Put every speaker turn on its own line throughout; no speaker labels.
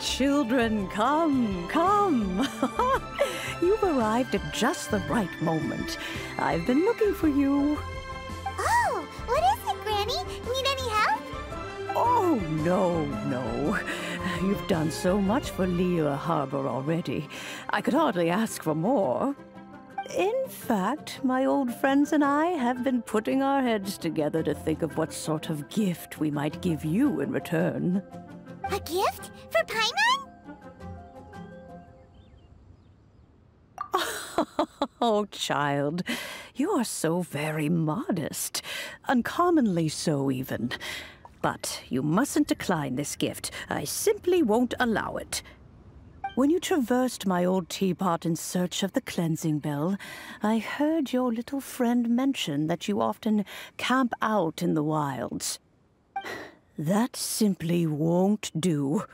children, come, come. You've arrived at just the right moment. I've been looking for you.
Oh, what is it, Granny? Need any help?
Oh, no. You've done so much for Liyue Harbor already. I could hardly ask for more. In fact, my old friends and I have been putting our heads together to think of what sort of gift we might give you in return.
A gift? For Paimon?
Oh, child, you are so very modest. Uncommonly so, even. But you mustn't decline this gift. I simply won't allow it. When you traversed my old teapot in search of the cleansing bell, I heard your little friend mention that you often camp out in the wilds. That simply won't do.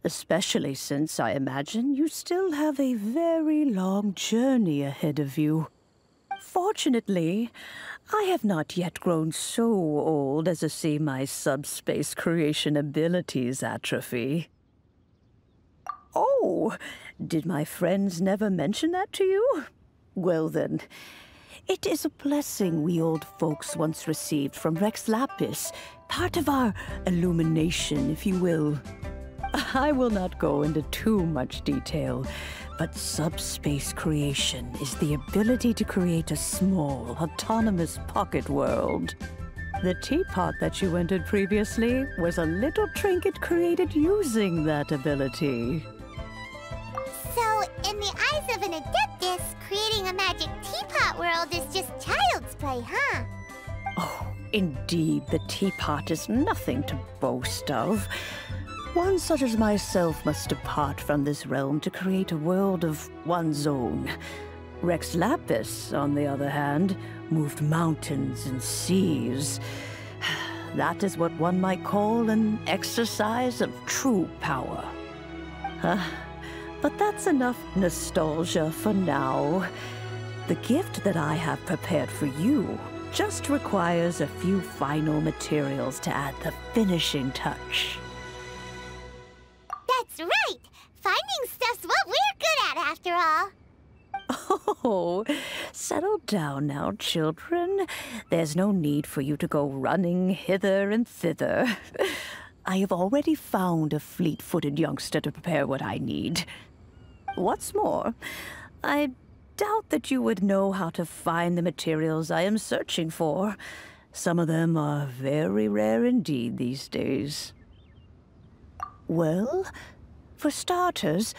Especially since I imagine you still have a very long journey ahead of you. Fortunately, I have not yet grown so old as to see my subspace creation abilities atrophy. Oh, did my friends never mention that to you? Well then, it is a blessing we old folks once received from Rex Lapis, part of our illumination, if you will. I will not go into too much detail, but subspace creation is the ability to create a small, autonomous pocket world. The teapot that you entered previously was a little trinket created using that ability.
So, in the eyes of an adeptus, creating a magic teapot world is just child's play, huh?
Oh, indeed, the teapot is nothing to boast of. One such as myself must depart from this realm to create a world of one's own. Rex Lapis, on the other hand, moved mountains and seas. That is what one might call an exercise of true power. But that's enough nostalgia for now. The gift that I have prepared for you just requires a few final materials to add the finishing touch.
That's right! Finding stuff's what we're good at, after all.
Oh, settle down now, children. There's no need for you to go running hither and thither. I have already found a fleet-footed youngster to prepare what I need. What's more, I doubt that you would know how to find the materials I am searching for. Some of them are very rare indeed these days. Well, for starters,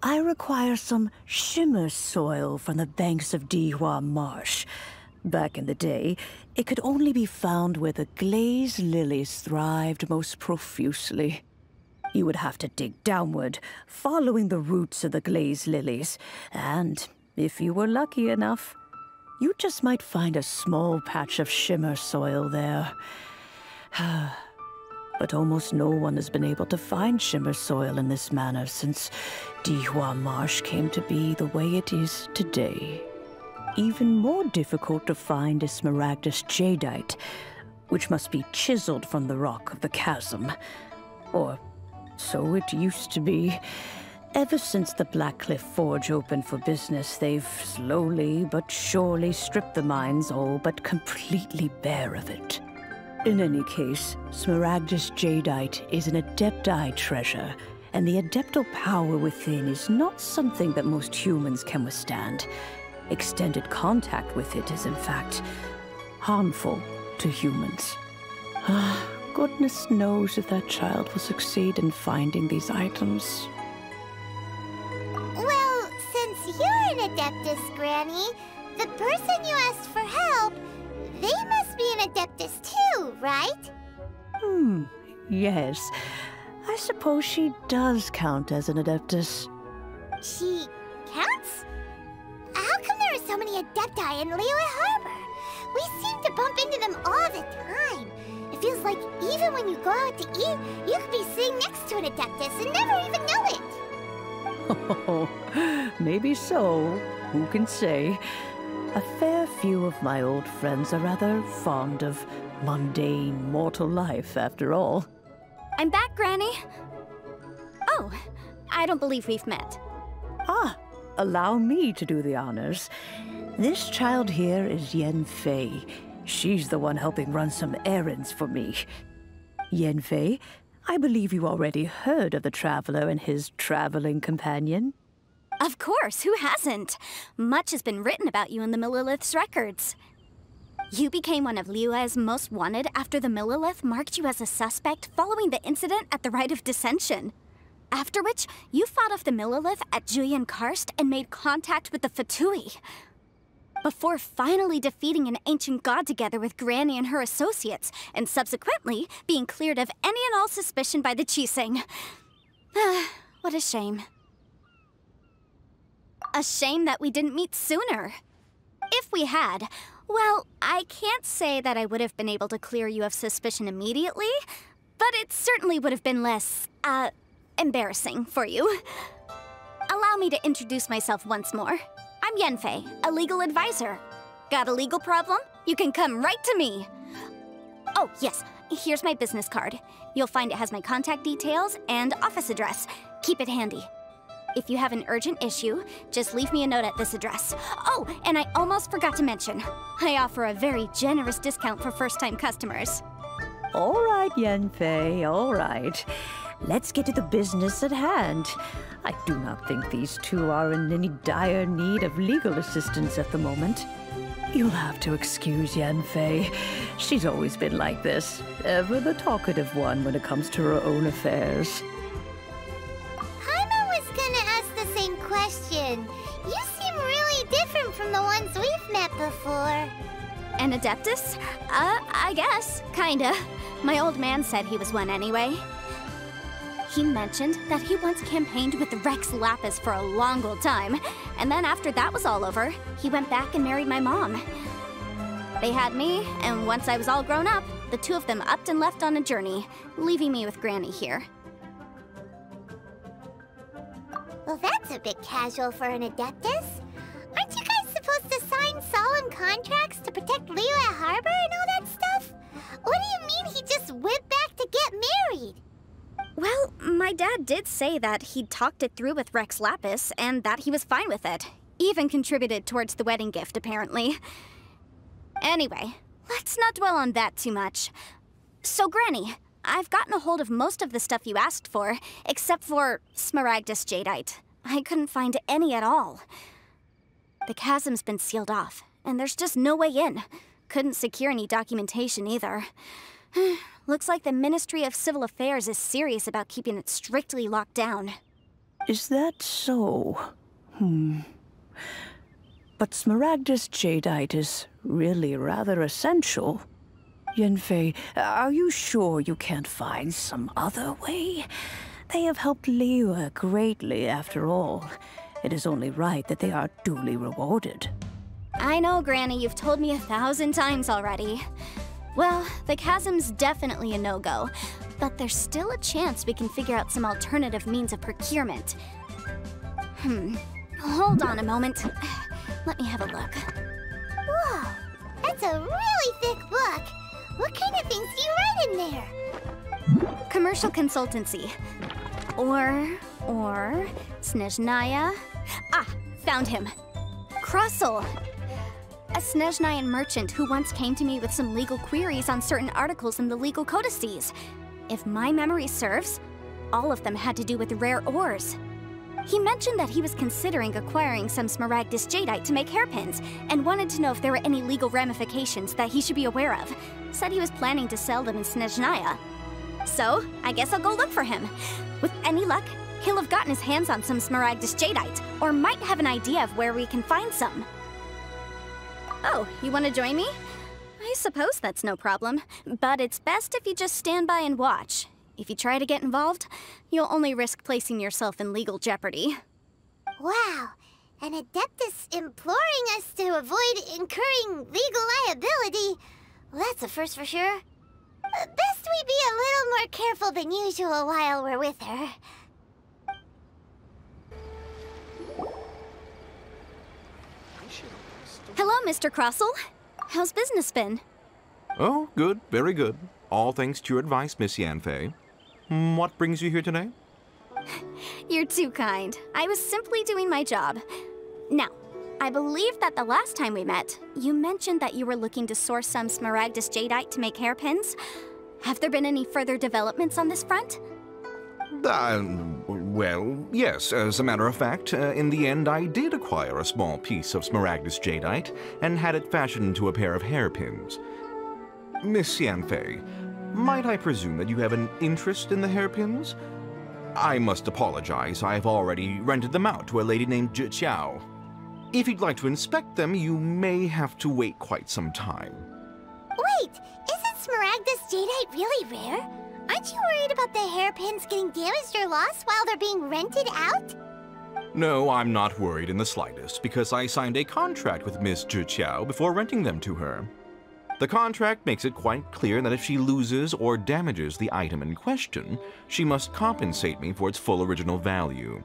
I require some shimmer soil from the banks of Dihua Marsh. Back in the day, it could only be found where the glazed lilies thrived most profusely. You would have to dig downward, following the roots of the glazed lilies, and if you were lucky enough, you just might find a small patch of shimmer soil there. But almost no one has been able to find shimmer soil in this manner since Dihua Marsh came to be the way it is today. Even more difficult to find is smaragdus jadeite, which must be chiseled from the rock of the chasm. Or so it used to be. Ever since the Blackcliff Forge opened for business, they've slowly but surely stripped the mines all but completely bare of it. In any case, smaragdus jadeite is an adepti treasure, and the adeptal power within is not something that most humans can withstand. Extended contact with it is, in fact, harmful to humans. Goodness knows if that child will succeed in finding these items.
Well, since you're an adeptus, Granny, the person you asked for help, they must be an adeptus too, right?
Yes. I suppose she does count as an adeptus.
She counts? How come there are so many adepti in Liyue Harbor? We seem to bump into them all the time. It feels like even when you go out to eat, you could be sitting next to an adeptus and never even know it.
Oh, maybe so. Who can say? A fair few of my old friends are rather fond of mundane mortal life, after all.
I'm back, Granny. Oh, I don't believe we've met.
Ah, allow me to do the honors. This child here is Yanfei. She's the one helping run some errands for me. Yanfei, I believe you already heard of the Traveler and his traveling companion.
Of course, who hasn't? Much has been written about you in the Millilith's records. You became one of Liyue's most wanted after the Millilith marked you as a suspect following the incident at the Rite of Dissension. After which, you fought off the Millilith at Julian Karst and made contact with the Fatui. Before finally defeating an ancient god together with Granny and her associates, and subsequently being cleared of any and all suspicion by the Chiseng. What a shame. A shame that we didn't meet sooner. If we had, well, I can't say that I would have been able to clear you of suspicion immediately, but it certainly would have been less, embarrassing for you. Allow me to introduce myself once more. I'm Yanfei, a legal advisor. Got a legal problem? You can come right to me. Oh, yes, here's my business card. You'll find it has my contact details and office address. Keep it handy. If you have an urgent issue, just leave me a note at this address. Oh, and I almost forgot to mention, I offer a very generous discount for first-time customers.
All right, Yanfei, all right. Let's get to the business at hand. I do not think these two are in any dire need of legal assistance at the moment. You'll have to excuse Yanfei. She's always been like this, ever the talkative one when it comes to her own affairs.
Paimon was gonna ask the same question. You seem really different from the ones we've met before.
An Adeptus? I guess, kinda. My old man said he was one anyway. He mentioned that he once campaigned with Rex Lapis for a long old time, and then after that was all over, he went back and married my mom. They had me, and once I was all grown up, the two of them upped and left on a journey, leaving me with Granny here.
Well, that's a bit casual for an Adeptus. Aren't you guys supposed to sign solemn contracts to protect Liyue Harbor and all that stuff? What do you mean he just went back to get married?
Well, my dad did say that he'd talked it through with Rex Lapis, and that he was fine with it. Even contributed towards the wedding gift, apparently. Anyway, let's not dwell on that too much. So, Granny, I've gotten a hold of most of the stuff you asked for, except for Smaragdus Jadeite. I couldn't find any at all. The chasm's been sealed off, and there's just no way in. Couldn't secure any documentation either. Looks like the Ministry of Civil Affairs is serious about keeping it strictly locked down.
Is that so? But Smaragdus Jadeite is really rather essential. Yanfei, are you sure you can't find some other way? They have helped Liyue greatly, after all. It is only right that they are duly rewarded.
I know, Granny, you've told me 1,000 times already. Well, the chasm's definitely a no-go, but there's still a chance we can figure out some alternative means of procurement. Hold on a moment. Let me have a look.
Whoa, that's a really thick book. What kind of things do you write in there?
Commercial consultancy. Or Snezhnaya. Ah, found him. Krusel. A Snezhnayan merchant who once came to me with some legal queries on certain articles in the legal codices. If my memory serves, all of them had to do with rare ores. He mentioned that he was considering acquiring some Smaragdus Jadeite to make hairpins, and wanted to know if there were any legal ramifications that he should be aware of. Said he was planning to sell them in Snezhnaya. So, I guess I'll go look for him. With any luck, he'll have gotten his hands on some Smaragdus Jadeite, or might have an idea of where we can find some. Oh, you want to join me? I suppose that's no problem, but it's best if you just stand by and watch. If you try to get involved, you'll only risk placing yourself in legal jeopardy.
Wow, an Adeptus imploring us to avoid incurring legal liability. Well, that's a first for sure. Best we be a little more careful than usual while we're with her.
Hello, Mr. Krusel. How's business been?
Oh, good, very good. All thanks to your advice, Miss Yanfei. What brings you here today?
You're too kind. I was simply doing my job. Now, I believe that the last time we met, you mentioned that you were looking to source some Smaragdus jadeite to make hairpins. Have there been any further developments on this front?
Well, yes. As a matter of fact, in the end, I did acquire a small piece of Smaragdus jadeite and had it fashioned into a pair of hairpins. Miss Yanfei, might I presume that you have an interest in the hairpins? I must apologize. I've already rented them out to a lady named Zhiqiao. If you'd like to inspect them, you may have to wait quite some time.
Wait, isn't Smaragdus jadeite really rare? Aren't you worried about the hairpins getting damaged or lost while they're being rented out?
No, I'm not worried in the slightest, because I signed a contract with Miss Zhiqiao before renting them to her. The contract makes it quite clear that if she loses or damages the item in question, she must compensate me for its full original value.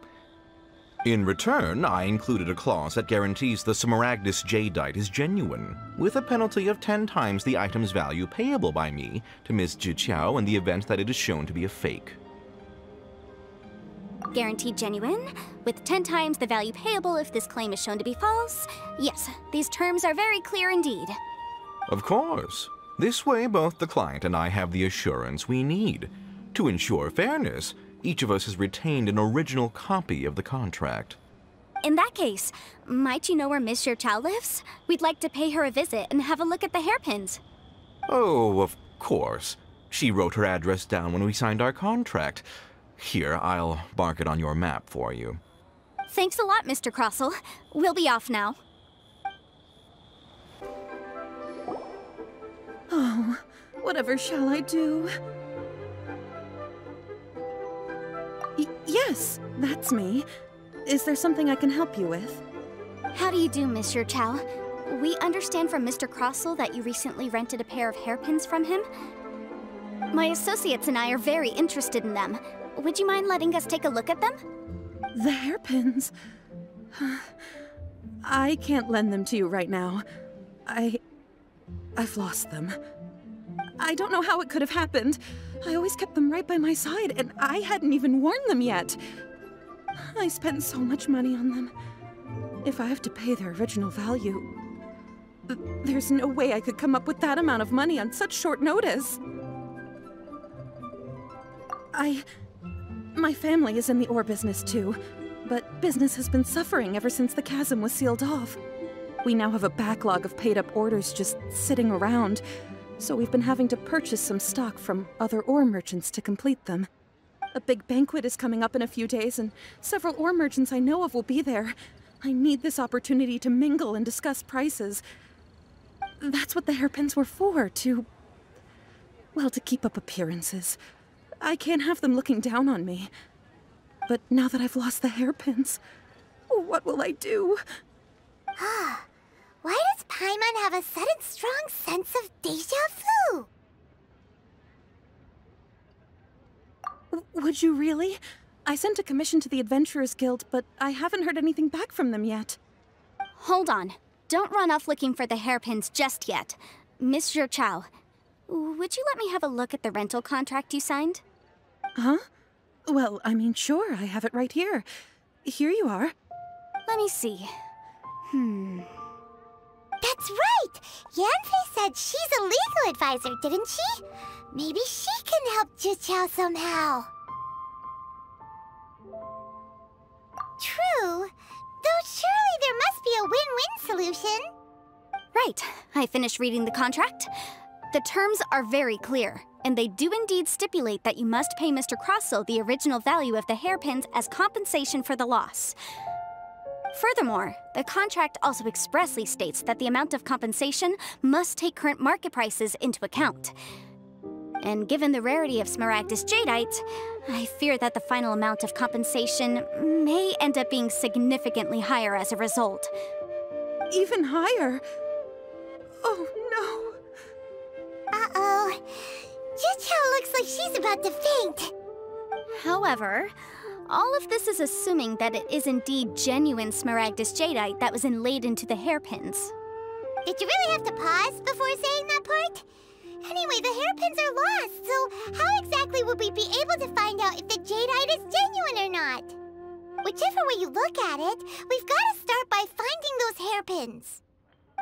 In return, I included a clause that guarantees the Smaragdus jadeite is genuine, with a penalty of 10 times the item's value payable by me to Miss Zhiqiao in the event that it is shown to be a fake.
Guaranteed genuine, with 10 times the value payable if this claim is shown to be false. Yes, these terms are very clear indeed.
Of course. This way, both the client and I have the assurance we need. To ensure fairness, each of us has retained an original copy of the contract.
In that case, might you know where Miss Zhiqiao lives? We'd like to pay her a visit and have a look at the hairpins.
Oh, of course. She wrote her address down when we signed our contract. Here, I'll mark it on your map for you.
Thanks a lot, Mr. Crossell. We'll be off now.
Oh, whatever shall I do? Yes, that's me. Is there something I can help you with?
How do you do, Miss Zhiqiao? We understand from Mr. Crossell that you recently rented a pair of hairpins from him. My associates and I are very interested in them. Would you mind letting us take a look at them?
The hairpins? I can't lend them to you right now. I've lost them. I don't know how it could have happened. I always kept them right by my side, and I hadn't even worn them yet. I spent so much money on them. If I have to pay their original value, there's no way I could come up with that amount of money on such short notice. My family is in the ore business too, but business has been suffering ever since the chasm was sealed off. We now have a backlog of paid-up orders just sitting around, so we've been having to purchase some stock from other ore merchants to complete them. A big banquet is coming up in a few days, and several ore merchants I know of will be there. I need this opportunity to mingle and discuss prices. That's what the hairpins were for, to keep up appearances. I can't have them looking down on me. But now that I've lost the hairpins, what will I do?
Why does Paimon have a sudden strong sense of déjà vu?
Would you really? I sent a commission to the Adventurers Guild, but I haven't heard anything back from them yet.
Hold on. Don't run off looking for the hairpins just yet. Miss Zhiqiao, would you let me have a look at the rental contract you signed?
Huh? Well, I mean, sure, I have it right here. Here you are.
Let me see.
That's right! Yanfei said she's a legal advisor, didn't she? Maybe she can help Zhiqiao somehow. True. Though surely there must be a win-win solution.
Right. I finished reading the contract. The terms are very clear, and they do indeed stipulate that you must pay Mr. Crossell the original value of the hairpins as compensation for the loss. Furthermore, the contract also expressly states that the amount of compensation must take current market prices into account. And given the rarity of Smaragdus jadeite, I fear that the final amount of compensation may end up being significantly higher as a result.
Even higher? Oh, no.
Uh-oh. Zhiqiao looks like she's about to faint.
However, all of this is assuming that it is indeed genuine Smaragdus jadeite that was inlaid into the hairpins.
Did you really have to pause before saying that part? Anyway, the hairpins are lost, so how exactly would we be able to find out if the jadeite is genuine or not? Whichever way you look at it, we've got to start by finding those hairpins.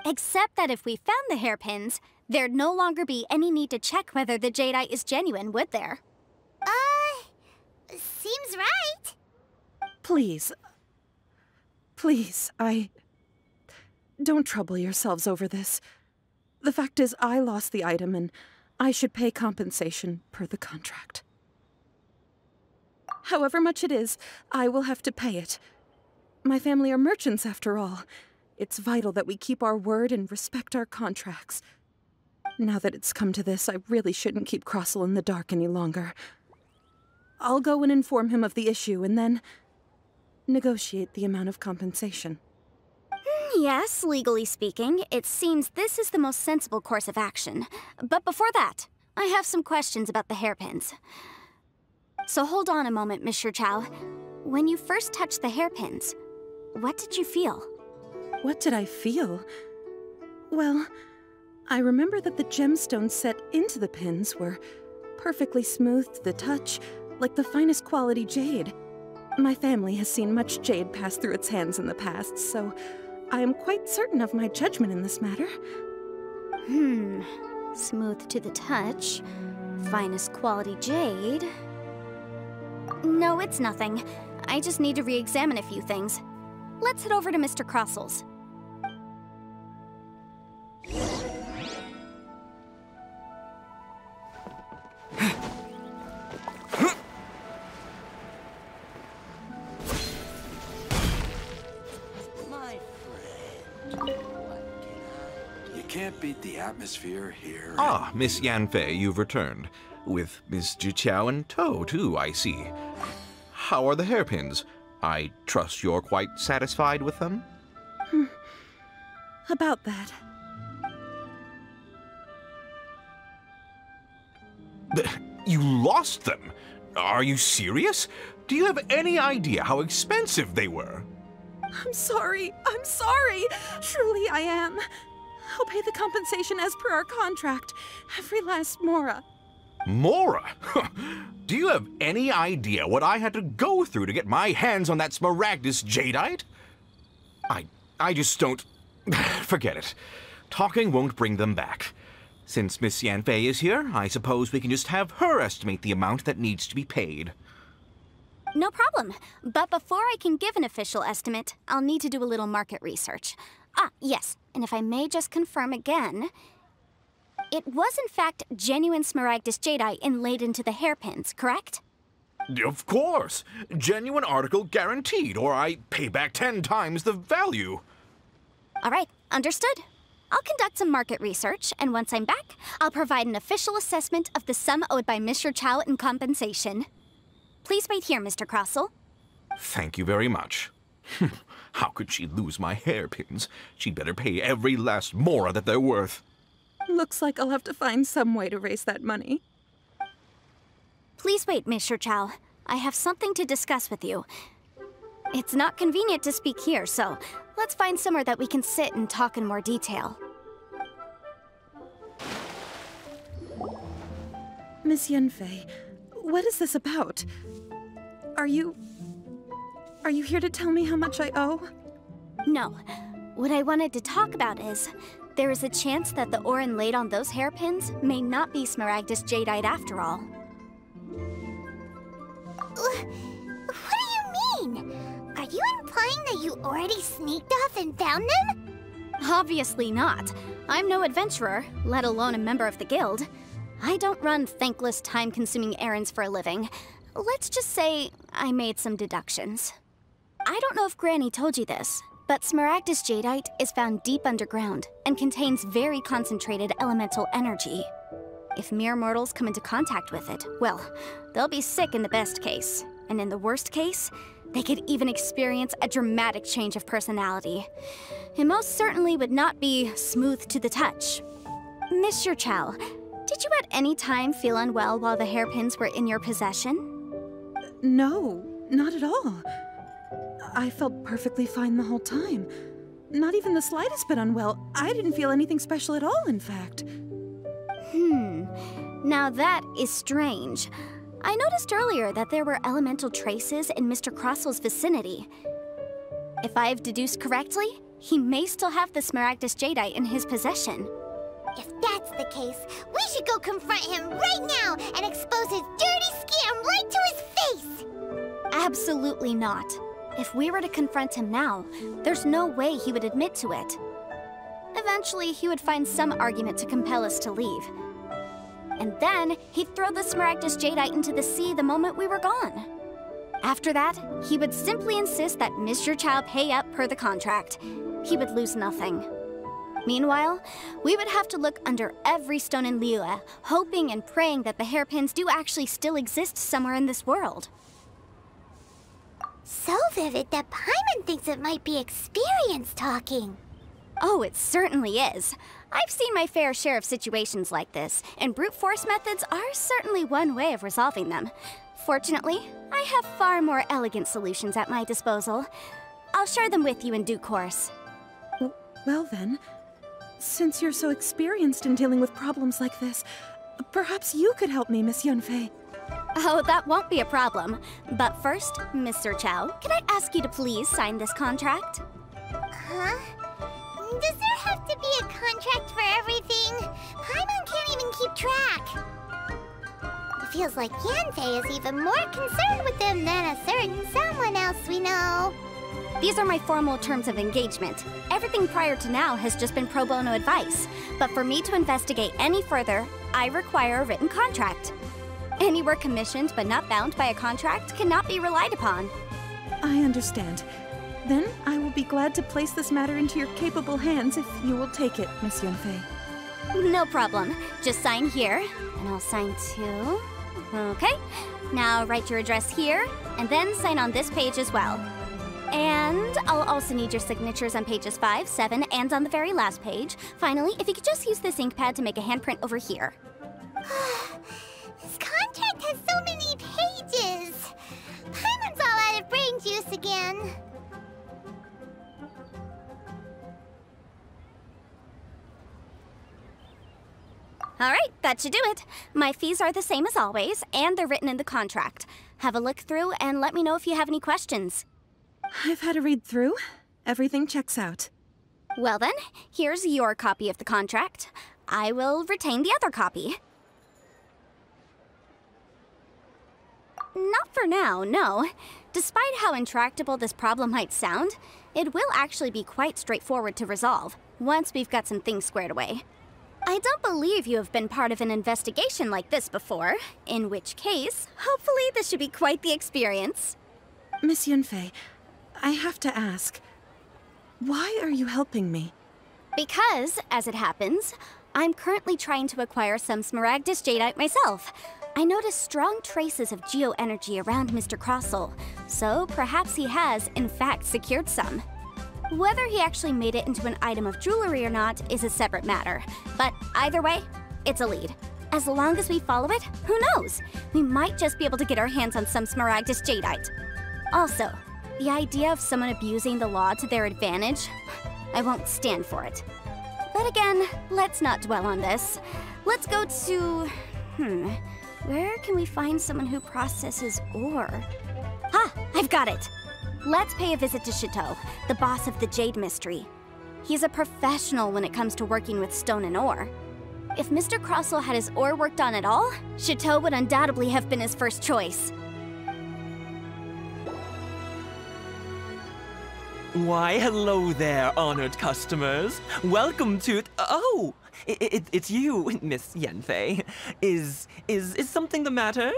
Except that if we found the hairpins, there'd no longer be any need to check whether the jadeite is genuine, would there?
Seems right.
Please. Please, Don't trouble yourselves over this. The fact is, I lost the item, and I should pay compensation per the contract. However much it is, I will have to pay it. My family are merchants, after all. It's vital that we keep our word and respect our contracts. Now that it's come to this, I really shouldn't keep Crossel in the dark any longer. I'll go and inform him of the issue, and then negotiate the amount of compensation.
Yes, legally speaking, it seems this is the most sensible course of action. But before that, I have some questions about the hairpins. So hold on a moment, Mr. Chow. When you first touched the hairpins, what did you feel?
What did I feel? Well, I remember that the gemstones set into the pins were perfectly smooth to the touch, like the finest quality jade. My family has seen much jade pass through its hands in the past, so I am quite certain of my judgment in this matter.
Smooth to the touch, finest quality jade. No, it's nothing. I just need to re-examine a few things. Let's head over to Mr. Crossel's.
Can't beat the atmosphere here.
Ah, Miss Yanfei, you've returned. With Miss Jiqiao in tow, too, I see. How are the hairpins? I trust you're quite satisfied with them?
About that.
You lost them? Are you serious? Do you have any idea how expensive they were?
I'm sorry. Truly I am. I'll pay the compensation as per our contract. Every last mora.
Mora? Do you have any idea what I had to go through to get my hands on that Smaragdus jadeite? I just don't... Forget it. Talking won't bring them back. Since Miss Yanfei is here, I suppose we can just have her estimate the amount that needs to be paid.
No problem. But before I can give an official estimate, I'll need to do a little market research. Ah, yes. And if I may just confirm again, it was in fact genuine Smaragdus jadeite inlaid into the hairpins, correct?
Of course. Genuine article guaranteed, or I pay back 10 times the value.
All right, understood. I'll conduct some market research, and once I'm back, I'll provide an official assessment of the sum owed by Mr. Chow in compensation. Please wait here, Mr. Crossel.
Thank you very much. How could she lose my hairpins? She'd better pay every last mora that they're worth.
Looks like I'll have to find some way to raise that money.
Please wait, Mr. Chow. I have something to discuss with you. It's not convenient to speak here, so let's find somewhere that we can sit and talk in more detail.
Miss Yanfei, what is this about? Are you here to tell me how much I owe?
No. What I wanted to talk about is, there is a chance that the ore inlaid on those hairpins may not be Smaragdus jadeite after all.
What do you mean? Are you implying that you already sneaked off and found them?
Obviously not. I'm no adventurer, let alone a member of the guild. I don't run thankless, time-consuming errands for a living. Let's just say I made some deductions. I don't know if Granny told you this, but Smaragdus jadeite is found deep underground and contains very concentrated elemental energy. If mere mortals come into contact with it, well, they'll be sick in the best case. And in the worst case, they could even experience a dramatic change of personality. It most certainly would not be smooth to the touch. Mr. Chow, did you at any time feel unwell while the hairpins were in your possession?
No, not at all. I felt perfectly fine the whole time. Not even the slightest bit unwell. I didn't feel anything special at all, in fact.
Now that is strange. I noticed earlier that there were elemental traces in Mr. Crossel's vicinity. If I've deduced correctly, he may still have the Smaragdus Jadeite in his possession.
If that's the case, we should go confront him right now and expose his dirty scam right to his face!
Absolutely not. If we were to confront him now, there's no way he would admit to it. Eventually, he would find some argument to compel us to leave. And then, he'd throw the Smaragdus Jadeite into the sea the moment we were gone. After that, he would simply insist that Mr. Chow pay up per the contract. He would lose nothing. Meanwhile, we would have to look under every stone in Liyue, hoping and praying that the hairpins do actually still exist somewhere in this world.
So vivid that Paimon thinks it might be experience talking.
Oh, it certainly is. I've seen my fair share of situations like this, and brute force methods are certainly one way of resolving them. Fortunately, I have far more elegant solutions at my disposal. I'll share them with you in due course.
Well then, since you're so experienced in dealing with problems like this, perhaps you could help me, Miss Yunfei.
Oh, that won't be a problem. But first, Mr. Chow, can I ask you to please sign this contract?
Huh? Does there have to be a contract for everything? Paimon can't even keep track. It feels like Yanfei is even more concerned with them than a certain someone else we know.
These are my formal terms of engagement. Everything prior to now has just been pro bono advice. But for me to investigate any further, I require a written contract. Any work commissioned but not bound by a contract cannot be relied upon.
I understand. Then I will be glad to place this matter into your capable hands if you will take it, Miss Yunfei.
No problem. Just sign here, and I'll sign too. Okay. Now write your address here, and then sign on this page as well. And I'll also need your signatures on pages 5, 7, and on the very last page. Finally, if you could just use this ink pad to make a handprint over here.
This contract has so many pages. Paimon's all out of brain juice again.
All right, that should do it. My fees are the same as always, and they're written in the contract. Have a look through and let me know if you have any questions.
I've had a read through. Everything checks out.
Well then, here's your copy of the contract. I will retain the other copy. Not for now, no. Despite how intractable this problem might sound, it will actually be quite straightforward to resolve, once we've got some things squared away. I don't believe you have been part of an investigation like this before, in which case, hopefully this should be quite the experience.
Miss Yunfei, I have to ask, why are you helping me?
Because, as it happens, I'm currently trying to acquire some Smaragdus Jadeite myself. I noticed strong traces of geo-energy around Mr. Crossel, so perhaps he has, in fact, secured some. Whether he actually made it into an item of jewelry or not is a separate matter, but either way, it's a lead. As long as we follow it, who knows? We might just be able to get our hands on some Smaragdus Jadeite. Also, the idea of someone abusing the law to their advantage, I won't stand for it. But again, let's not dwell on this. Let's go to... where can we find someone who processes ore? Ah, I've got it! Let's pay a visit to Chateau, the boss of the Jade Mystery. He's a professional when it comes to working with stone and ore. If Mr. Crossel had his ore worked on at all, Chateau would undoubtedly have been his first choice.
Why, hello there, honored customers. Welcome to... Oh! It's you, Miss Yanfei. Is something the matter?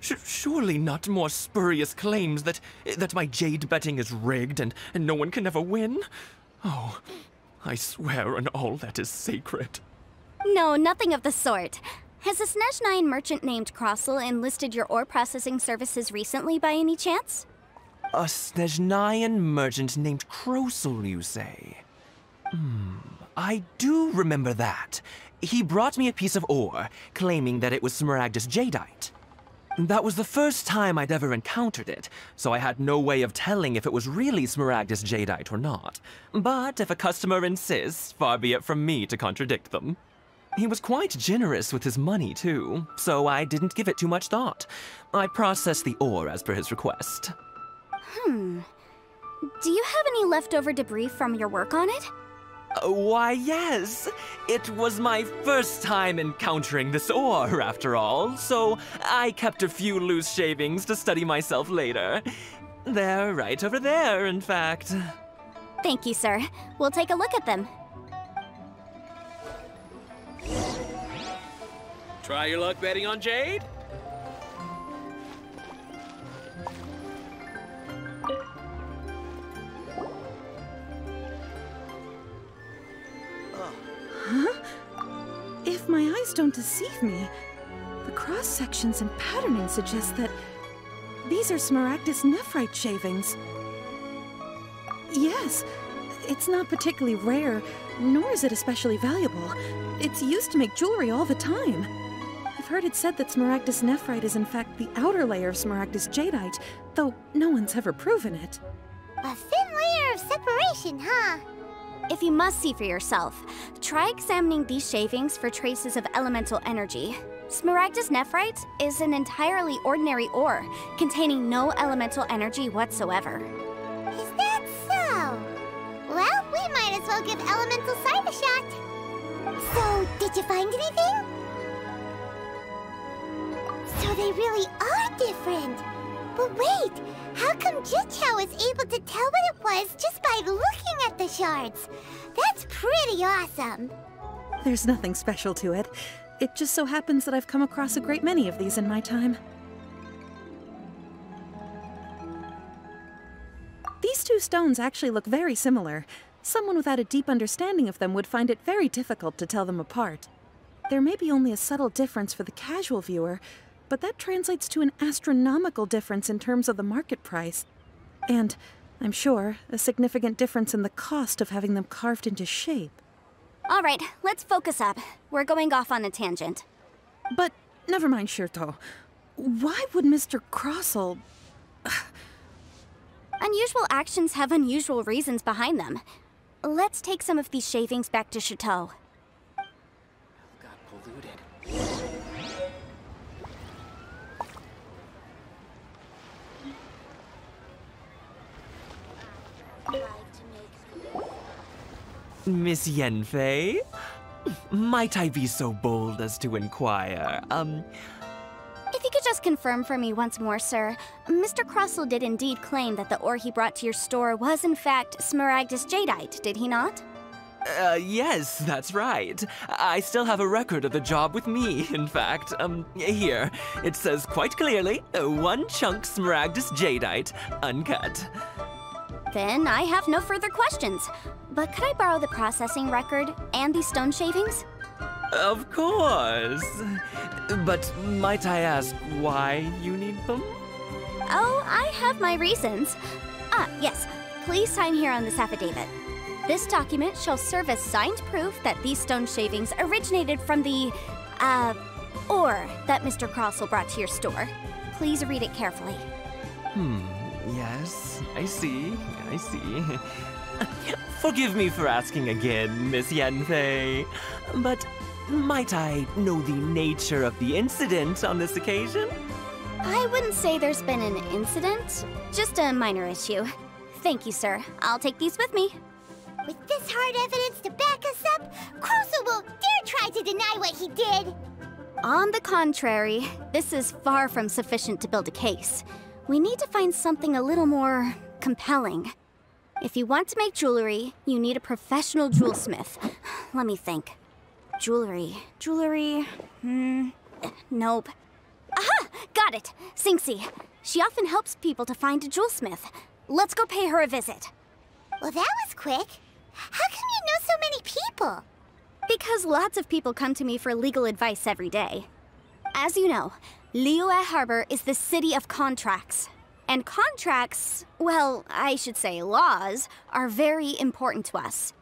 Surely not more spurious claims that my jade betting is rigged and no one can ever win? Oh, I swear on all that is sacred.
No, nothing of the sort. Has a Snezhnyan merchant named Crossel enlisted your ore processing services recently by any chance?
A Snezhnyan merchant named Crossel, you say? I do remember that. He brought me a piece of ore, claiming that it was Smaragdus Jadeite. That was the first time I'd ever encountered it, so I had no way of telling if it was really Smaragdus Jadeite or not. But if a customer insists, far be it from me to contradict them. He was quite generous with his money, too, so I didn't give it too much thought. I processed the ore as per his request.
Do you have any leftover debris from your work on it?
Why, yes. It was my first time encountering this ore, after all, so I kept a few loose shavings to study myself later. They're right over there, in fact.
Thank you, sir. We'll take a look at them.
Try your luck betting on Jade?
If my eyes don't deceive me, the cross-sections and patterning suggest that these are Smaragdus nephrite shavings. Yes, it's not particularly rare, nor is it especially valuable. It's used to make jewelry all the time. I've heard it said that Smaragdus nephrite is in fact the outer layer of Smaragdus jadeite, though no one's ever proven it.
A thin layer of separation, huh?
If you must see for yourself, try examining these shavings for traces of elemental energy. Smaragdus nephrite is an entirely ordinary ore, containing no elemental energy whatsoever.
Is that so? Well, we might as well give elemental sight a shot. So, did you find anything? So they really are different. But wait, how come Jichao was able to tell what it was just by looking at the shards? That's pretty awesome.
There's nothing special to it. It just so happens that I've come across a great many of these in my time. These two stones actually look very similar. Someone without a deep understanding of them would find it very difficult to tell them apart. There may be only a subtle difference for the casual viewer, but that translates to an astronomical difference in terms of the market price. And, I'm sure, a significant difference in the cost of having them carved into shape.
All right, let's focus up. We're going off on a tangent.
But, never mind, Shirto. Why would Mr. Crossell...
Unusual actions have unusual reasons behind them. Let's take some of these shavings back to Chateau.
Got polluted.
Miss Yanfei? Might I be so bold as to inquire,
If you could just confirm for me once more, sir. Mr. Crossell did indeed claim that the ore he brought to your store was in fact Smaragdus jadeite, did he not?
Yes, that's right. I still have a record of the job with me, in fact. Here. It says quite clearly, 1 chunk Smaragdus jadeite, uncut.
Then I have no further questions. But could I borrow the processing record and these stone shavings?
Of course. But might I ask why you need them?
Oh, I have my reasons. Yes. Please sign here on this affidavit. This document shall serve as signed proof that these stone shavings originated from the, ore that Mr. Crossell brought to your store. Please read it carefully.
Yes, I see. Forgive me for asking again, Miss Yanfei, but might I know the nature of the incident on this occasion?
I wouldn't say there's been an incident, just a minor issue. Thank you, sir. I'll take these with me.
With this hard evidence to back us up, Crossell won't dare try to deny what he did.
On the contrary, this is far from sufficient to build a case. We need to find something a little more compelling. If you want to make jewelry, you need a professional jewelsmith. Let me think. Jewelry. Nope. Aha! Got it! Singxi. She often helps people to find a jewelsmith. Let's go pay her a visit.
Well, that was quick. How come you know so many people?
Because lots of people come to me for legal advice every day. As you know, Liyue Harbor is the city of contracts. And contracts, well, I should say laws, are very important to us.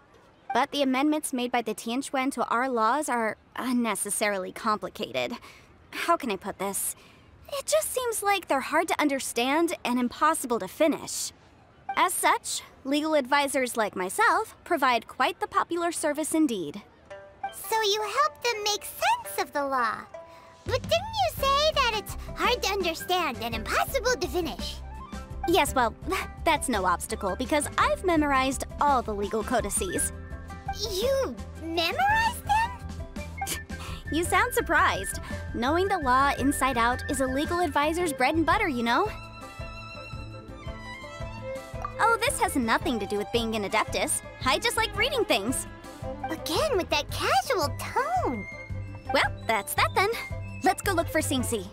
But the amendments made by the Tianquan to our laws are unnecessarily complicated. How can I put this? It just seems like they're hard to understand and impossible to finish. As such, legal advisors like myself provide quite the popular service indeed.
So you help them make sense of the law. But didn't you say that it's hard to understand and impossible to finish?
Yes, well, that's no obstacle because I've memorized all the legal codices.
You memorized them?
You sound surprised. Knowing the law inside out is a legal advisor's bread and butter, you know? Oh, this has nothing to do with being an adeptus. I just like reading things.
Again, with that casual tone.
Well, that's that then. Let's go look for Singsi.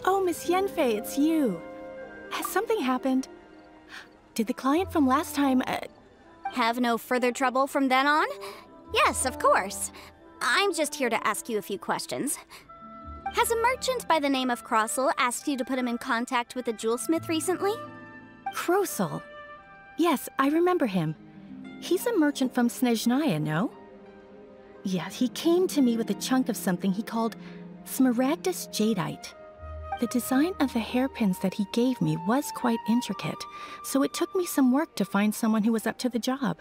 Oh, Miss Yenfei, it's you. Has something happened? Did the client from last time,
Have no further trouble from then on? Yes, of course. I'm just here to ask you a few questions. Has a merchant by the name of Crossel asked you to put him in contact with a jewelsmith recently?
Crossel? Yes, I remember him. He's a merchant from Snezhnaya, no? Yeah, he came to me with a chunk of something he called Smaragdus jadeite. The design of the hairpins that he gave me was quite intricate, so it took me some work to find someone who was up to the job.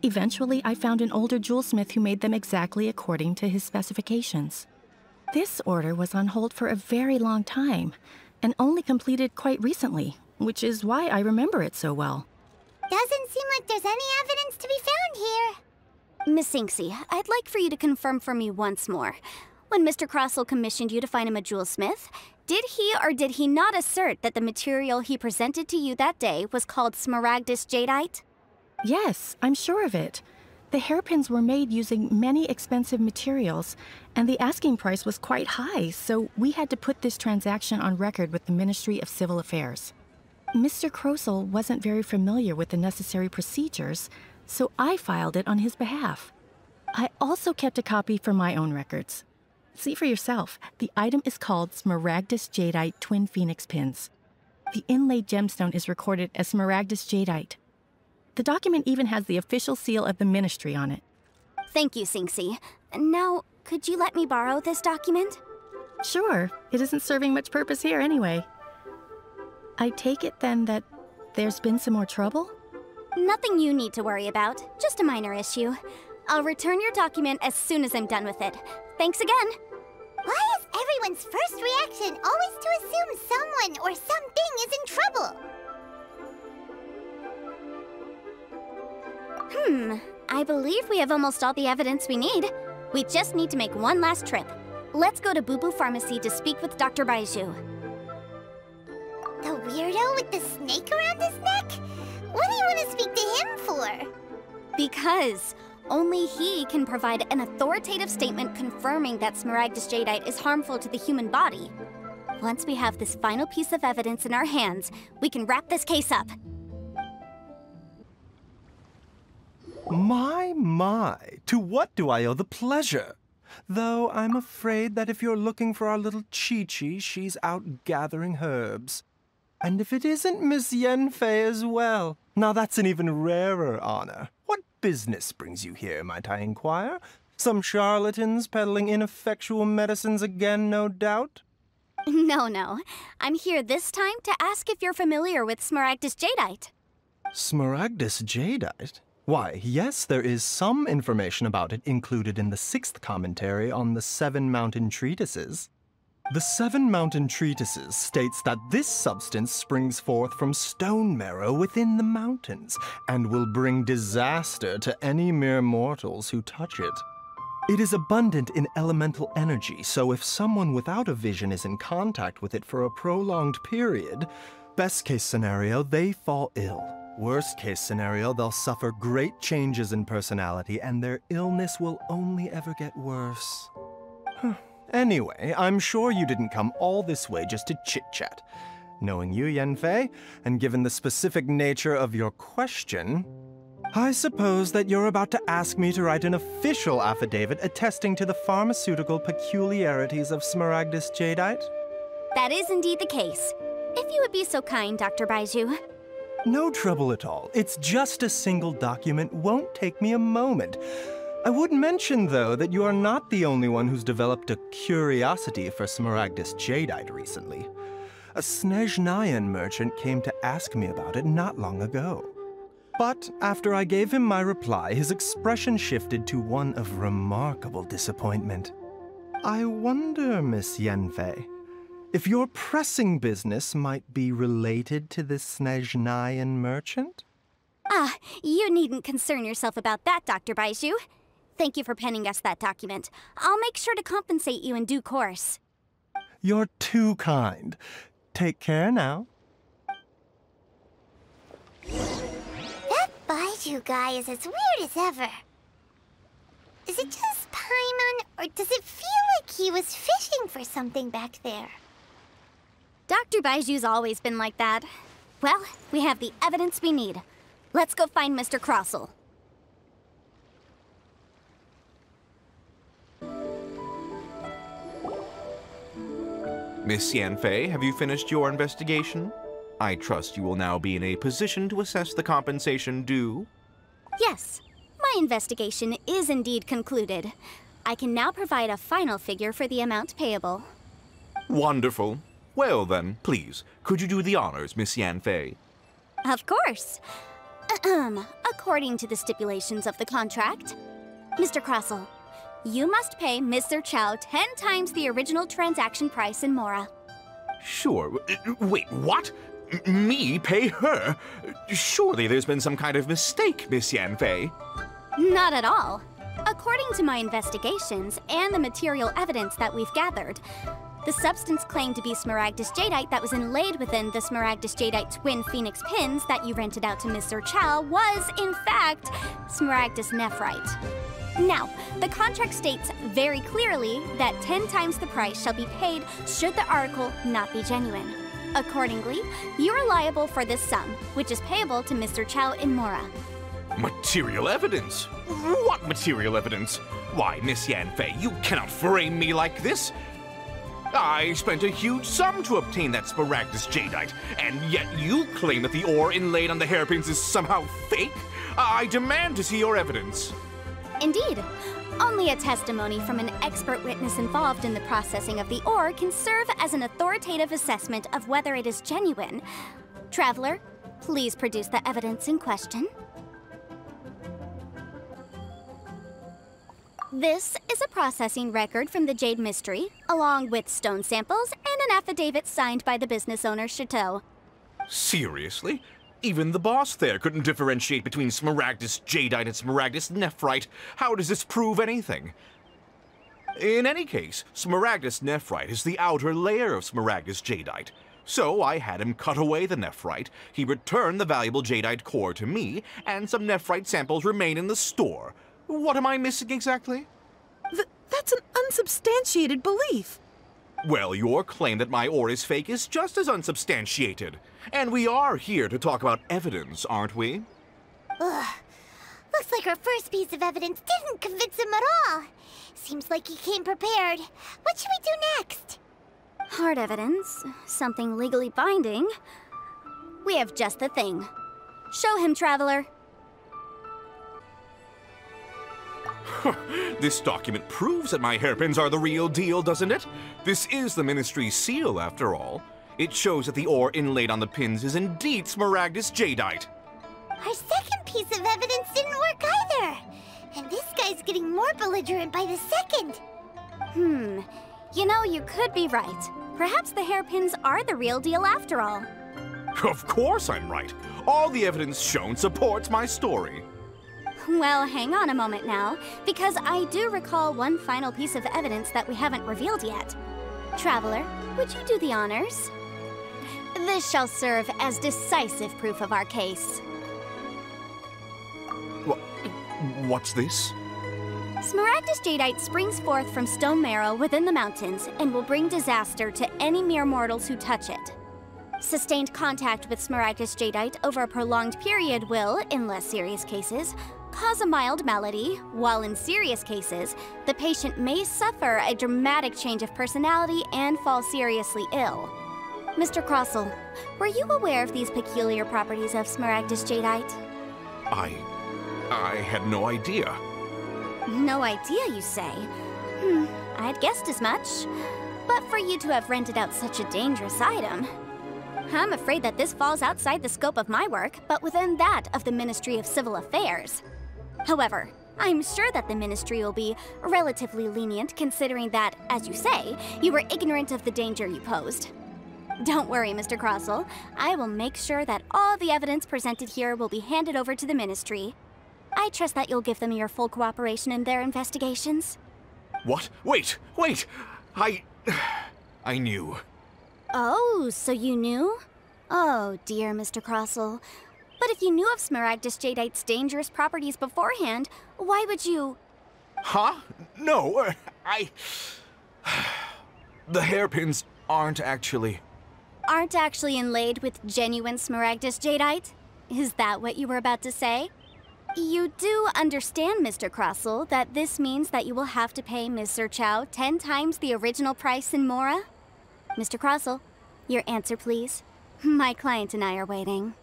Eventually, I found an older jewelsmith who made them exactly according to his specifications. This order was on hold for a very long time, and only completed quite recently, which is why I remember it so well.
Doesn't seem like there's any evidence to be found here.
Miss Singsi, I'd like for you to confirm for me once more. When Mr. Crossel commissioned you to find him a jewelsmith, did he or did he not assert that the material he presented to you that day was called Smaragdus jadeite?
Yes, I'm sure of it. The hairpins were made using many expensive materials, and the asking price was quite high, so we had to put this transaction on record with the Ministry of Civil Affairs. Mr. Crossel wasn't very familiar with the necessary procedures, so I filed it on his behalf. I also kept a copy for my own records. See for yourself, the item is called Smaragdus jadeite Twin Phoenix Pins. The inlaid gemstone is recorded as Smaragdus jadeite. The document even has the official seal of the ministry on it.
Thank you, Singsi. Now, could you let me borrow this document?
Sure, it isn't serving much purpose here anyway. I take it then that there's been some more trouble?
Nothing you need to worry about, just a minor issue. I'll return your document as soon as I'm done with it. Thanks again!
Why is everyone's first reaction always to assume someone or something is in trouble?
I believe we have almost all the evidence we need. We just need to make one last trip. Let's go to Boo Boo Pharmacy to speak with Dr. Baiju.
The weirdo with the snake around his neck? What do you want to speak to him for?
Because only he can provide an authoritative statement confirming that Smaragdus jadeite is harmful to the human body. Once we have this final piece of evidence in our hands, we can wrap this case up.
My, to what do I owe the pleasure? Though I'm afraid that if you're looking for our little Chi-Chi, she's out gathering herbs. And if it isn't Miss Yenfei as well, now that's an even rarer honor. What business brings you here, might I inquire? Some charlatans peddling ineffectual medicines again, no doubt?
No. I'm here this time to ask if you're familiar with Smaragdus jadeite.
Smaragdus jadeite? Why, yes, there is some information about it included in the 6th commentary on the 7 Mountain Treatises. The 7 Mountain Treatises states that this substance springs forth from stone marrow within the mountains and will bring disaster to any mere mortals who touch it. It is abundant in elemental energy, so if someone without a vision is in contact with it for a prolonged period, best case scenario, they fall ill. Worst case scenario, they'll suffer great changes in personality and their illness will only ever get worse. Anyway, I'm sure you didn't come all this way just to chit-chat. Knowing you, Yenfei, and given the specific nature of your question, I suppose that you're about to ask me to write an official affidavit attesting to the pharmaceutical peculiarities of Smaragdus jadeite?
That is indeed the case. If you would be so kind, Dr. Baiju.
No trouble at all. It's just a single document. Won't take me a moment. I would mention, though, that you are not the only one who's developed a curiosity for Smaragdus jadeite recently. A Snezhnayan merchant came to ask me about it not long ago. But after I gave him my reply, his expression shifted to one of remarkable disappointment. I wonder, Miss Yanfei, if your pressing business might be related to this Snezhnayan merchant?
Ah, you needn't concern yourself about that, Dr. Baizhu. Thank you for penning us that document. I'll make sure to compensate you in due course.
You're too kind. Take care now.
That Baizhu guy is as weird as ever. Is it just Paimon, or does it feel like he was fishing for something back there?
Dr. Baiju's always been like that. Well, we have the evidence we need. Let's go find Mr. Crossell.
Miss Yanfei, have you finished your investigation? I trust you will now be in a position to assess the compensation due.
Yes, my investigation is indeed concluded. I can now provide a final figure for the amount payable.
Wonderful. Well then, please, could you do the honors, Miss Yanfei?
Of course. According to the stipulations of the contract, Mr. Crossell, you must pay Mr. Chow 10 times the original transaction price in Mora.
Sure. Wait, what? Me pay her? Surely there's been some kind of mistake, Miss Yanfei.
Not at all. According to my investigations and the material evidence that we've gathered, the substance claimed to be smaragdus jadeite that was inlaid within the smaragdus jadeite twin phoenix pins that you rented out to Mr. Chow was, in fact, smaragdus nephrite. Now, the contract states very clearly that 10 times the price shall be paid should the article not be genuine. Accordingly, you are liable for this sum, which is payable to Mr. Chow in Mora.
Material evidence? What material evidence? Why, Miss Yanfei, you cannot frame me like this. I spent a huge sum to obtain that smaragdus jadeite, and yet you claim that the ore inlaid on the hairpins is somehow fake? I demand to see your evidence.
Indeed. Only a testimony from an expert witness involved in the processing of the ore can serve as an authoritative assessment of whether it is genuine. Traveler, please produce the evidence in question. This is a processing record from the Jade Mystery, along with stone samples and an affidavit signed by the business owner, Chateau.
Seriously? Even the boss there couldn't differentiate between smaragdus jadeite and smaragdus nephrite. How does this prove anything? In any case, smaragdus nephrite is the outer layer of smaragdus jadeite. So I had him cut away the nephrite, he returned the valuable jadeite core to me, and some nephrite samples remain in the store. What am I missing exactly?
That's an unsubstantiated belief.
Well, your claim that my ore is fake is just as unsubstantiated. And we are here to talk about evidence, aren't we?
Ugh. Looks like our first piece of evidence didn't convince him at all. Seems like he came prepared. What should we do next?
Hard evidence, something legally binding. We have just the thing. Show him, Traveler.
This document proves that my hairpins are the real deal, doesn't it? This is the Ministry's seal, after all. It shows that the ore inlaid on the pins is indeed smaragdus jadeite.
Our second piece of evidence didn't work either. And this guy's getting more belligerent by the second.
You know, you could be right. Perhaps the hairpins are the real deal after all.
Of course I'm right. All the evidence shown supports my story.
Well, hang on a moment now, because I do recall one final piece of evidence that we haven't revealed yet. Traveler, would you do the honors? This shall serve as decisive proof of our case.
What's this?
Smaragdus jadeite springs forth from stone marrow within the mountains and will bring disaster to any mere mortals who touch it. Sustained contact with smaragdus jadeite over a prolonged period will, in less serious cases, cause a mild malady, while in serious cases, the patient may suffer a dramatic change of personality and fall seriously ill. Mr. Crossell, were you aware of these peculiar properties of smaragdus jadeite?
I had no idea.
No idea, you say? I'd guessed as much. But for you to have rented out such a dangerous item... I'm afraid that this falls outside the scope of my work, but within that of the Ministry of Civil Affairs. However, I'm sure that the Ministry will be relatively lenient considering that, as you say, you were ignorant of the danger you posed. Don't worry, Mr. Crossell. I will make sure that all the evidence presented here will be handed over to the Ministry. I trust that you'll give them your full cooperation in their investigations.
What? Wait! I knew.
Oh, so you knew? Oh, dear Mr. Crossell. But if you knew of Smaragdus Jadeite's dangerous properties beforehand, why would you...
Huh? No, The hairpins aren't actually
inlaid with genuine Smaragdus Jadeite? Is that what you were about to say? You do understand, Mr. Crossell, that this means that you will have to pay Ms. Zerchow 10 times the original price in Mora? Mr. Crossell, your answer, please. My client and I are waiting.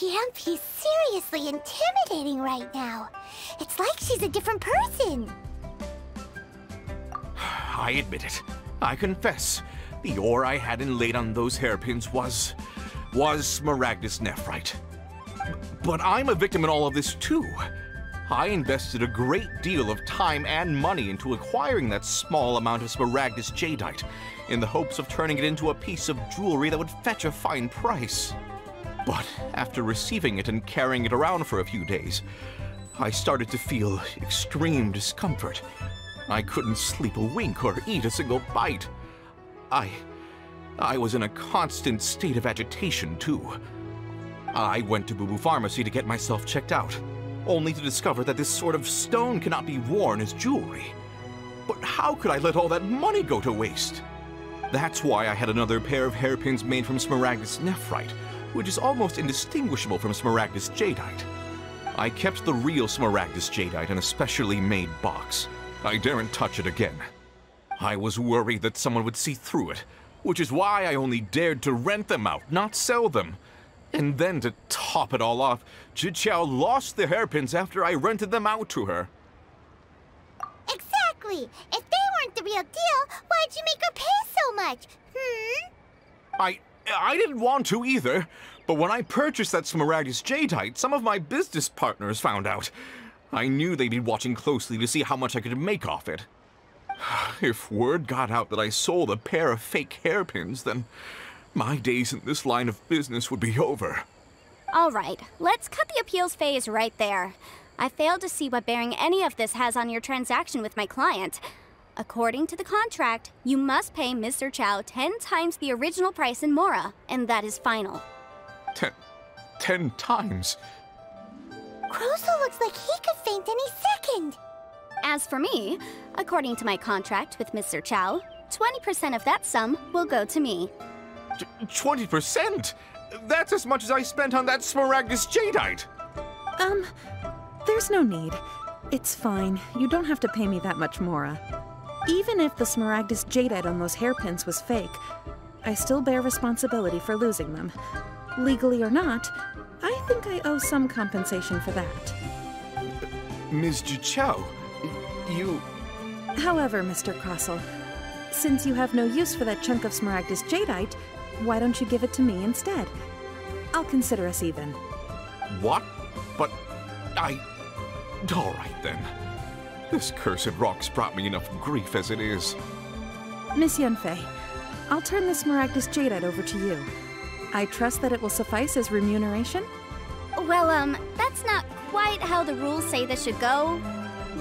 Yep, he's seriously intimidating right now. It's like she's a different person.
I admit it. I confess. The ore I had inlaid on those hairpins was Smaragdus nephrite. But I'm a victim in all of this too. I invested a great deal of time and money into acquiring that small amount of Smaragdus Jadeite in the hopes of turning it into a piece of jewelry that would fetch a fine price. But after receiving it and carrying it around for a few days, I started to feel extreme discomfort. I couldn't sleep a wink or eat a single bite. I was in a constant state of agitation, too. I went to Boo Boo Pharmacy to get myself checked out, only to discover that this sort of stone cannot be worn as jewelry. But how could I let all that money go to waste? That's why I had another pair of hairpins made from Smaragdus nephrite, which is almost indistinguishable from Smaragdus Jadeite. I kept the real Smaragdus Jadeite in a specially made box. I daren't touch it again. I was worried that someone would see through it, which is why I only dared to rent them out, not sell them. And then to top it all off, Zhiqiao lost the hairpins after I rented them out to her.
Exactly! If they weren't the real deal, why'd you make her pay so much?
I didn't want to either, but when I purchased that Smaragdus Jadeite, some of my business partners found out. I knew they'd be watching closely to see how much I could make off it. If word got out that I sold a pair of fake hairpins, then my days in this line of business would be over.
All right, let's cut the appeals phase right there. I failed to see what bearing any of this has on your transaction with my client. According to the contract, you must pay Ms. Zerchow 10 times the original price in Mora, and that is final.
10 times?
Crossell looks like he could faint any second.
As for me, according to my contract with Ms. Zerchow, 20% of that sum will go to me.
20%? That's as much as I spent on that Smaragdus Jadeite!
There's no need. It's fine. You don't have to pay me that much, Mora. Even if the Smaragdus Jadeite on those hairpins was fake, I still bear responsibility for losing them. Legally or not, I think I owe some compensation for that.
Ms. Zhiqiao, you...
However, Mr. Crossell, since you have no use for that chunk of Smaragdus Jadeite, why don't you give it to me instead? I'll consider us even.
What? But all right, then. This cursed rock's brought me enough grief as it is.
Miss Yunfei, I'll turn the Smaragdus Jadeite over to you. I trust that it will suffice as remuneration?
Well, that's not quite how the rules say this should go.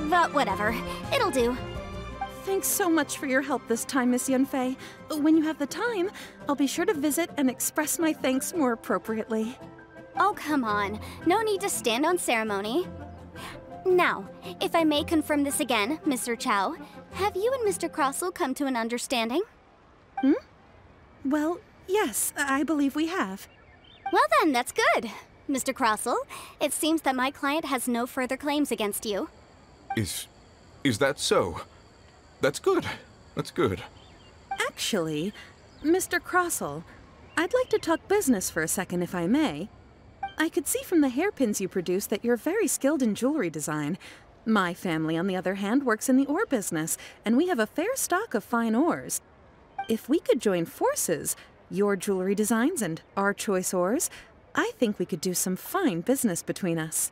But whatever, it'll do.
Thanks so much for your help this time, Miss Yunfei. When you have the time, I'll be sure to visit and express my thanks more appropriately.
Oh, come on. No need to stand on ceremony. Now, if I may confirm this again, Ms. Zerchow, have you and Mr. Crossell come to an understanding?
Well, yes, I believe we have.
Well then, that's good. Mr. Crossell, it seems that my client has no further claims against you.
Is that so? That's good. That's good.
Actually, Mr. Crossell, I'd like to talk business for a second, if I may. I could see from the hairpins you produce that you're very skilled in jewelry design. My family, on the other hand, works in the ore business, and we have a fair stock of fine ores. If we could join forces, your jewelry designs and our choice ores, I think we could do some fine business between us.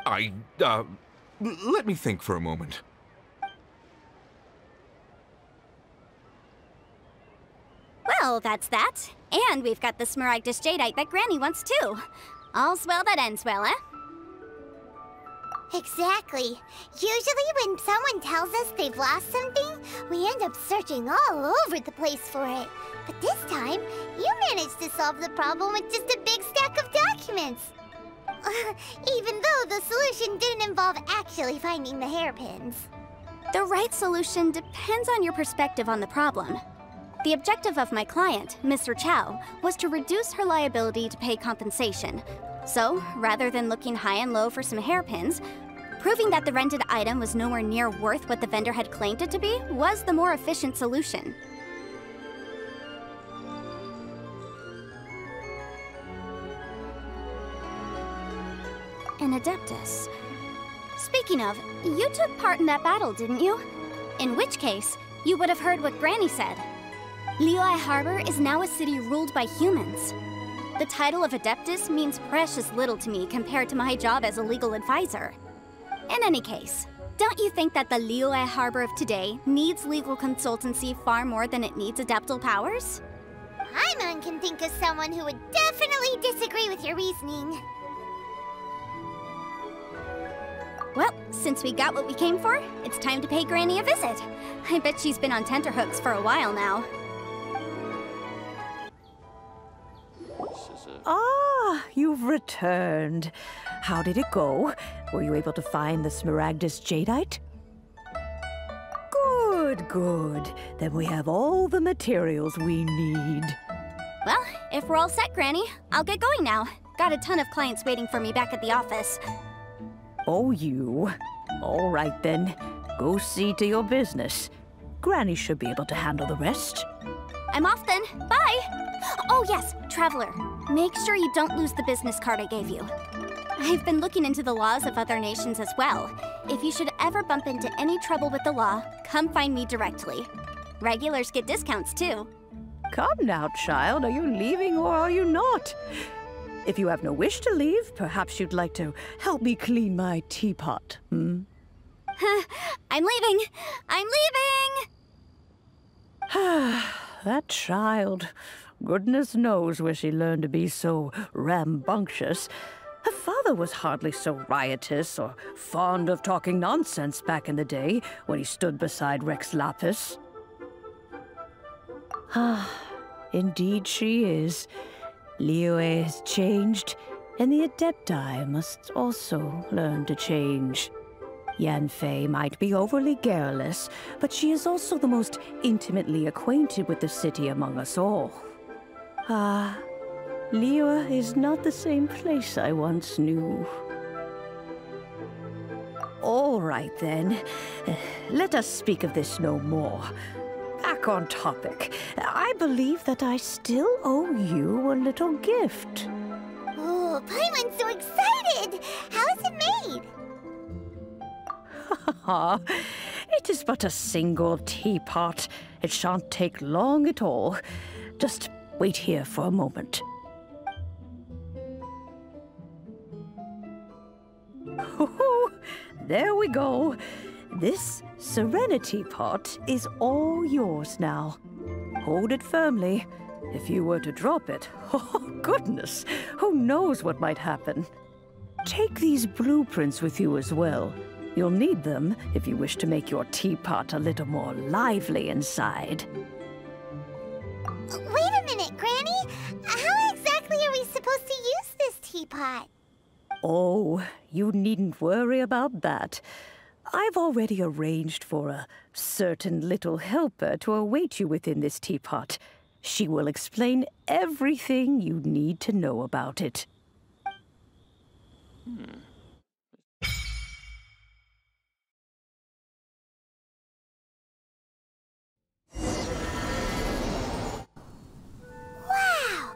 Let me think for a moment.
Well, that's that. And we've got the smaragdus jadeite that Granny wants too. All's well that ends well, eh?
Exactly. Usually when someone tells us they've lost something, we end up searching all over the place for it. But this time, you managed to solve the problem with just a big stack of documents. Even though the solution didn't involve actually finding the hairpins.
The right solution depends on your perspective on the problem. The objective of my client, Mr. Chow, was to reduce her liability to pay compensation. So, rather than looking high and low for some hairpins, proving that the rented item was nowhere near worth what the vendor had claimed it to be was the more efficient solution. An Adeptus. Speaking of, you took part in that battle, didn't you? In which case, you would have heard what Granny said. Liyue Harbor is now a city ruled by humans. The title of Adeptus means precious little to me compared to my job as a legal advisor. In any case, don't you think that the Liyue Harbor of today needs legal consultancy far more than it needs adeptal powers?
Paimon can think of someone who would definitely disagree with your reasoning.
Well, since we got what we came for, it's time to pay Granny a visit. I bet she's been on tenterhooks for a while now.
Ah, you've returned. How did it go? Were you able to find the smaragdus jadeite? Good, good. Then we have all the materials we need.
Well, if we're all set, Granny, I'll get going now. Got a ton of clients waiting for me back at the office.
Oh, you. All right, then. Go see to your business. Granny should be able to handle the rest.
I'm off then. Bye! Oh yes, Traveler. Make sure you don't lose the business card I gave you. I've been looking into the laws of other nations as well. If you should ever bump into any trouble with the law, come find me directly. Regulars get discounts too.
Come now, child. Are you leaving or are you not? If you have no wish to leave, perhaps you'd like to help me clean my teapot, hmm?
I'm leaving! I'm leaving!
That child. Goodness knows where she learned to be so rambunctious. Her father was hardly so riotous or fond of talking nonsense back in the day when he stood beside Rex Lapis. Ah, indeed she is. Liyue has changed, and the Adepti must also learn to change. Yanfei might be overly garrulous, but she is also the most intimately acquainted with the city among us all. Ah, Liyue is not the same place I once knew. All right, then. Let us speak of this no more. Back on topic. I believe that I still owe you a little gift.
Oh, Paimon's so excited! How is it made?
It is but a single teapot. It shan't take long at all. Just wait here for a moment. There we go. This serenity pot is all yours now. Hold it firmly. If you were to drop it, oh goodness, who knows what might happen. Take these blueprints with you as well. You'll need them if you wish to make your teapot a little more lively inside.
Wait a minute, Granny! How exactly are we supposed to use this teapot?
Oh, you needn't worry about that. I've already arranged for a certain little helper to await you within this teapot. She will explain everything you need to know about it.
Wow!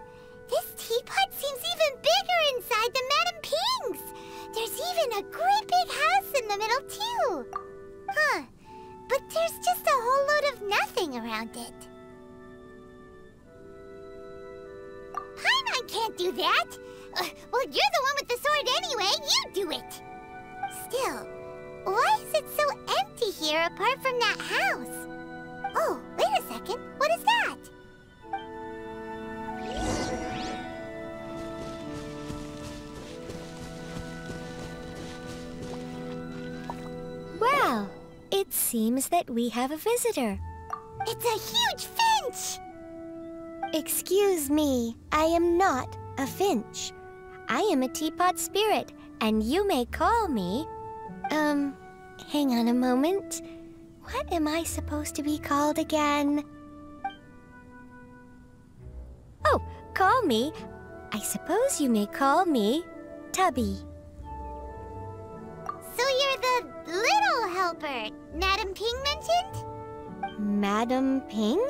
This teapot seems even bigger inside than Madame Ping's! There's even a great big house in the middle, too! Huh. But there's just a whole load of nothing around it. can't do that. Well, you're the one with the sword anyway. You do it. Still, why is it so empty here apart from that house? Oh, wait a second. What is that?
Well, it seems that we have a visitor.
It's a huge finch!
Excuse me, I am not a finch. I am a teapot spirit, and you may call me... hang on a moment. What am I supposed to be called again? Oh, call me. I suppose you may call me Tubby.
So you're the little helper Madam Ping mentioned?
Madam Ping?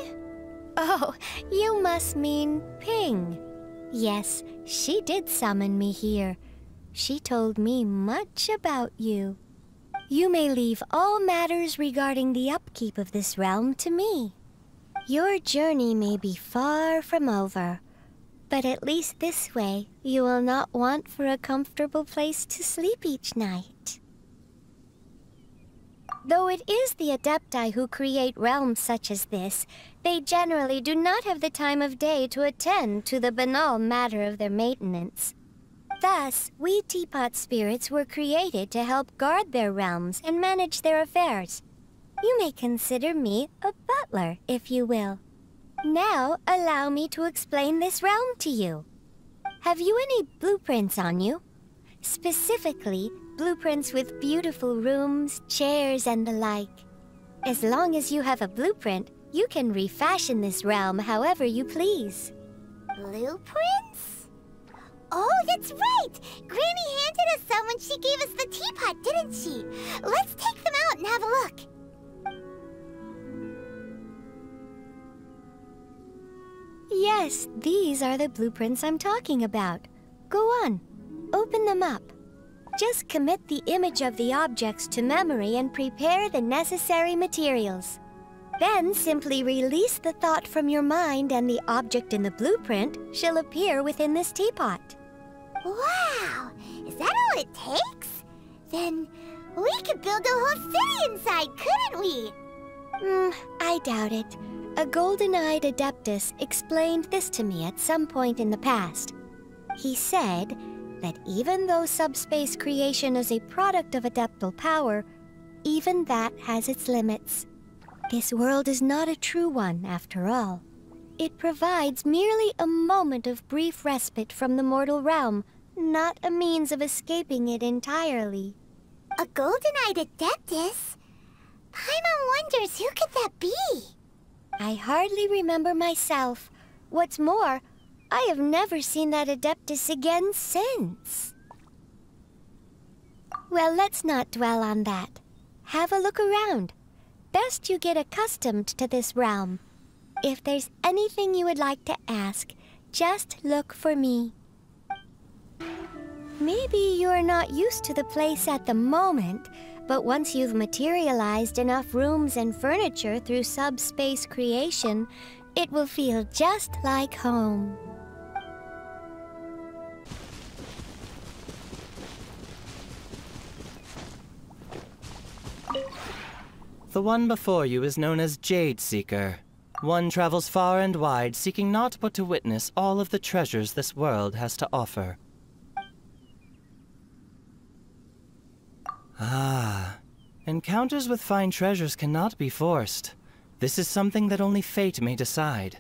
Oh, you must mean Ping. Yes, she did summon me here. She told me much about you. You may leave all matters regarding the upkeep of this realm to me. Your journey may be far from over, but at least this way you will not want for a comfortable place to sleep each night. Though it is the Adepti who create realms such as this, they generally do not have the time of day to attend to the banal matter of their maintenance. Thus, we teapot spirits were created to help guard their realms and manage their affairs. You may consider me a butler, if you will. Now, allow me to explain this realm to you. Have you any blueprints on you? Specifically, blueprints with beautiful rooms, chairs, and the like. As long as you have a blueprint, you can refashion this realm however you please.
Blueprints? Oh, that's right! Granny handed us some when she gave us the teapot, didn't she? Let's take them out and have a look.
Yes, these are the blueprints I'm talking about. Go on, open them up. Just commit the image of the objects to memory and prepare the necessary materials. Then simply release the thought from your mind and the object in the blueprint shall appear within this teapot.
Wow! Is that all it takes? Then we could build a whole city inside, couldn't we?
I doubt it. A golden-eyed Adeptus explained this to me at some point in the past. He said that even though subspace creation is a product of adeptal power, even that has its limits. This world is not a true one, after all. It provides merely a moment of brief respite from the mortal realm, not a means of escaping it entirely.
A golden-eyed Adeptus? Paimon wonders who could that be?
I hardly remember myself. What's more, I have never seen that Adeptus again since. Well, let's not dwell on that. Have a look around. Best you get accustomed to this realm. If there's anything you would like to ask, just look for me. Maybe you're not used to the place at the moment, but once you've materialized enough rooms and furniture through subspace creation, it will feel just like home.
The one before you is known as Jade Seeker. One travels far and wide, seeking naught but to witness all of the treasures this world has to offer. Ah, encounters with fine treasures cannot be forced. This is something that only fate may decide.